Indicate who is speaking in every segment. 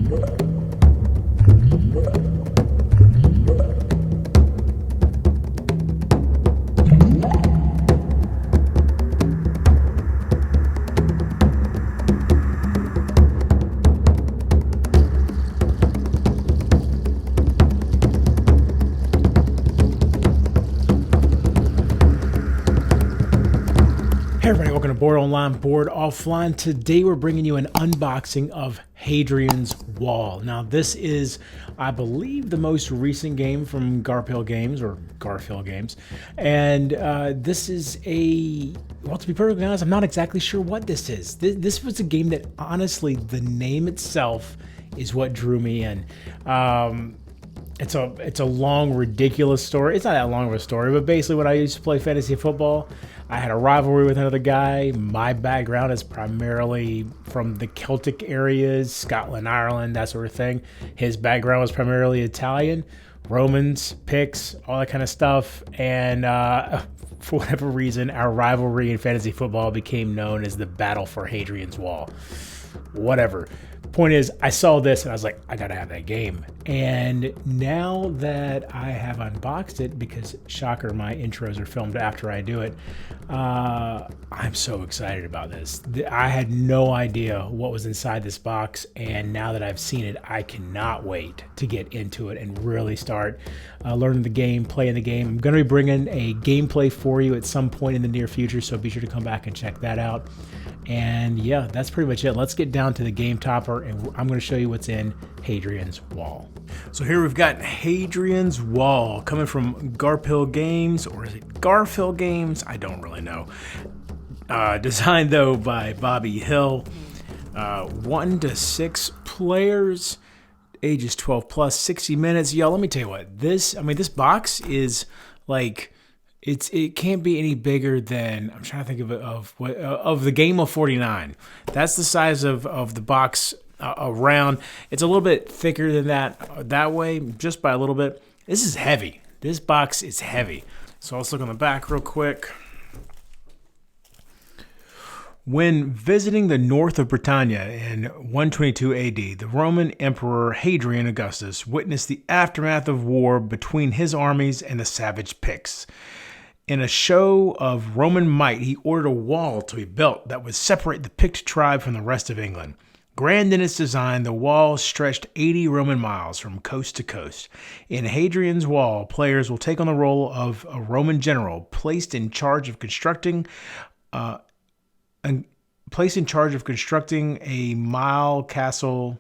Speaker 1: Hey everybody, welcome to Board Online, Board Offline. Today we're bringing you an unboxing of Hadrian's Wall. Now this is, I believe, the most recent game from Garphill Games, or Garphill Games. And this is a, well, to be perfectly honest, I'm not exactly sure what this is. This was a game that, honestly, the name itself is what drew me in. It's a long, ridiculous story. It's not that long of a story, but basically when I used to play fantasy football, I had a rivalry with another guy. My background is primarily from the Celtic areas, Scotland, Ireland, that sort of thing. His background was primarily Italian, Romans, Picts, all that kind of stuff. And for whatever reason, our rivalry in fantasy football became known as the Battle for Hadrian's Wall. Whatever. Point is, I saw this and I was like, I gotta have that game. And now that I have unboxed it, because shocker, my intros are filmed after I do it, I'm so excited about this. I had no idea what was inside this box, and now that I've seen it, I cannot wait to get into it and really start learning the game, playing the game. I'm going to be bringing a gameplay for you at some point in the near future, so be sure to come back and check that out. And yeah, that's pretty much it. Let's get down to the game topper, and I'm going to show you what's in Hadrian's Wall. So here we've got Hadrian's Wall coming from Garphill Games, or is it Garphill Games? I don't really know. Designed though by Bobby Hill. 1 to 6 players, ages 12 plus, 60 minutes. Yo, let me tell you what, this box is like, it can't be any bigger than, I'm trying to think of the game of 49. That's the size of the box around. It's a little bit thicker than that way, just by a little bit. This is heavy. This box is heavy. So let's look on the back real quick. When visiting the north of Britannia in 122 AD, the Roman Emperor Hadrian Augustus witnessed the aftermath of war between his armies and the savage Picts. In a show of Roman might, he ordered a wall to be built that would separate the Pict tribe from the rest of England. Grand in its design, the wall stretched 80 Roman miles from coast to coast. In Hadrian's Wall, players will take on the role of a Roman general placed in charge of constructing a mile castle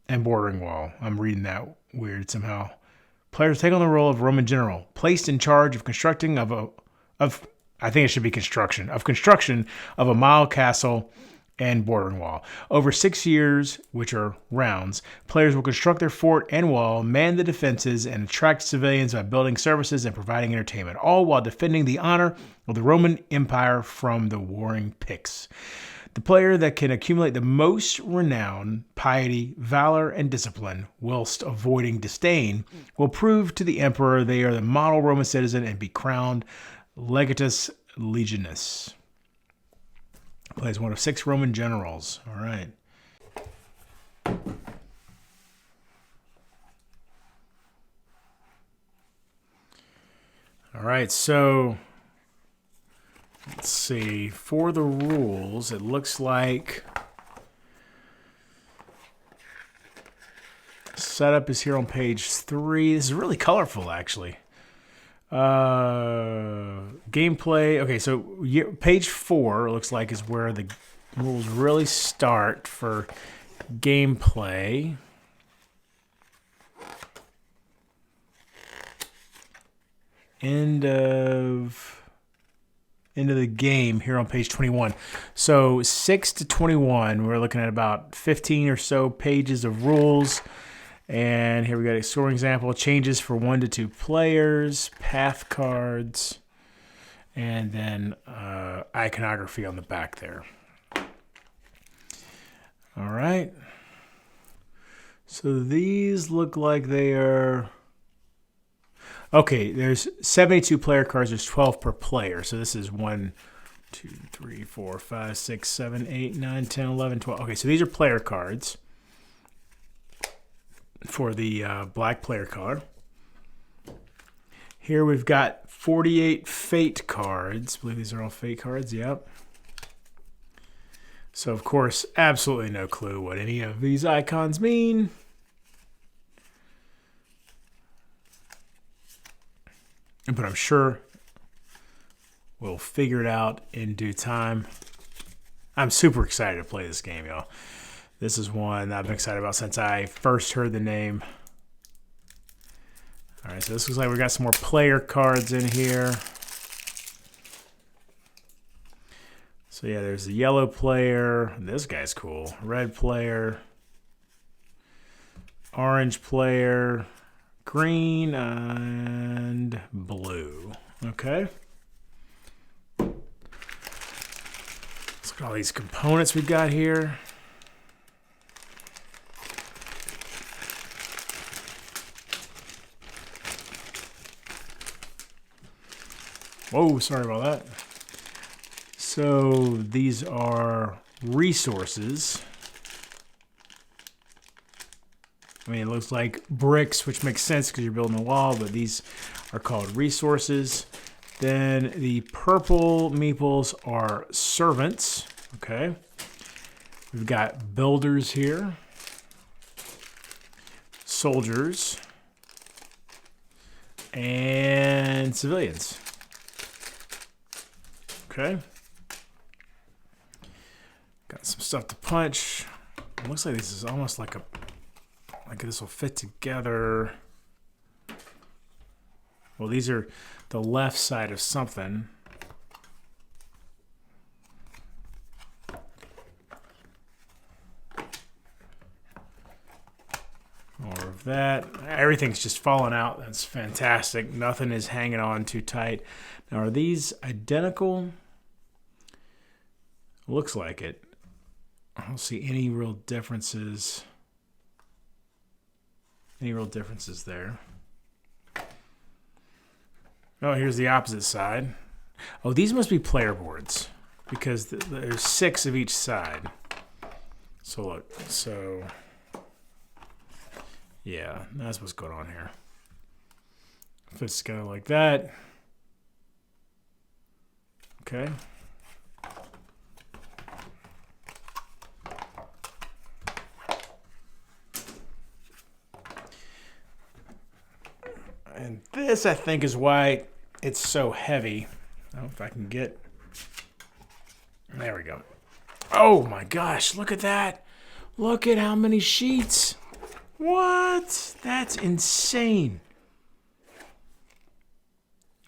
Speaker 1: and bordering wall. I'm reading that weird somehow. Players take on the role of Roman general, placed in charge of constructing of construction of a mile castle and bordering wall. Over 6 years, which are rounds, players will construct their fort and wall, man the defenses, and attract civilians by building services and providing entertainment, all while defending the honor of the Roman Empire from the warring Picts. The player that can accumulate the most renown, piety, valor, and discipline, whilst avoiding disdain, will prove to the emperor they are the model Roman citizen and be crowned legatus legionis. Plays one of 6 Roman generals. All right. All right, so let's see. For the rules, it looks like setup is here on page 3. This is really colorful, actually. Gameplay. Okay, so page 4 looks like is where the rules really start for gameplay. End of the game here on page 21. So 6 to 21, we're looking at about 15 or so pages of rules. And here we got a scoring example, changes for 1 to 2 players, path cards, and then iconography on the back there. All right. So these look like they are... Okay, there's 72 player cards. There's 12 per player. So this is one 2, 3, 4, 5, 6, 7, 8, 9, 10, 11, 12. Okay, so these are player cards for the black player card. Here we've got 48 fate cards. I believe these are all fate cards, yep. So, of course, absolutely no clue what any of these icons mean. But I'm sure we'll figure it out in due time. I'm super excited to play this game, y'all. This is one that I've been excited about since I first heard the name. All right, so this looks like we got some more player cards in here. So yeah, there's the yellow player. This guy's cool. Red player. Orange player. Green and blue. Okay. Let's look at all these components we've got here. Whoa, sorry about that. So these are resources. I mean, it looks like bricks, which makes sense because you're building a wall, but these are called resources. Then the purple meeples are servants. Okay. We've got builders here. Soldiers. And civilians. Okay. Got some stuff to punch. It looks like this is almost like this will fit together. Well, these are the left side of something. More of that. Everything's just falling out. That's fantastic. Nothing is hanging on too tight. Now, are these identical? Looks like it. I don't see any real differences. Any real differences there? Oh, here's the opposite side. Oh, these must be player boards because there's 6 of each side. So look, so yeah, that's what's going on here. Fits together like that. Okay. And this, I think, is why it's so heavy. I don't know if I can get... There we go. Oh, my gosh. Look at that. Look at how many sheets. What? That's insane.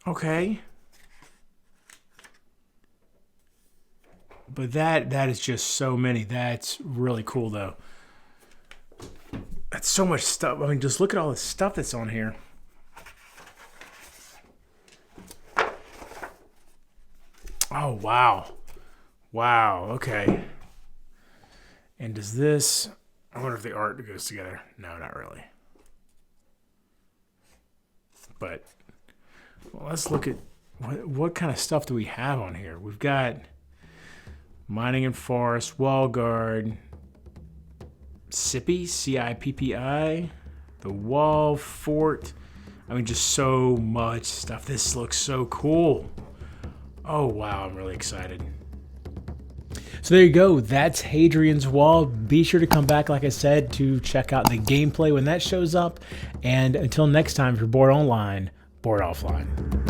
Speaker 1: Okay. But that is just so many. That's really cool, though. That's so much stuff. I mean, just look at all the stuff that's on here. Oh, wow. Wow, okay. And does this... I wonder if the art goes together. No, not really. But well, let's look at what kind of stuff do we have on here. We've got mining and forest, wall guard, Cippi, C-I-P-P-I, the wall, fort. I mean, just so much stuff. This looks so cool. Oh, wow, I'm really excited. So there you go. That's Hadrian's Wall. Be sure to come back, like I said, to check out the gameplay when that shows up. And until next time, if you're bored online, bored offline.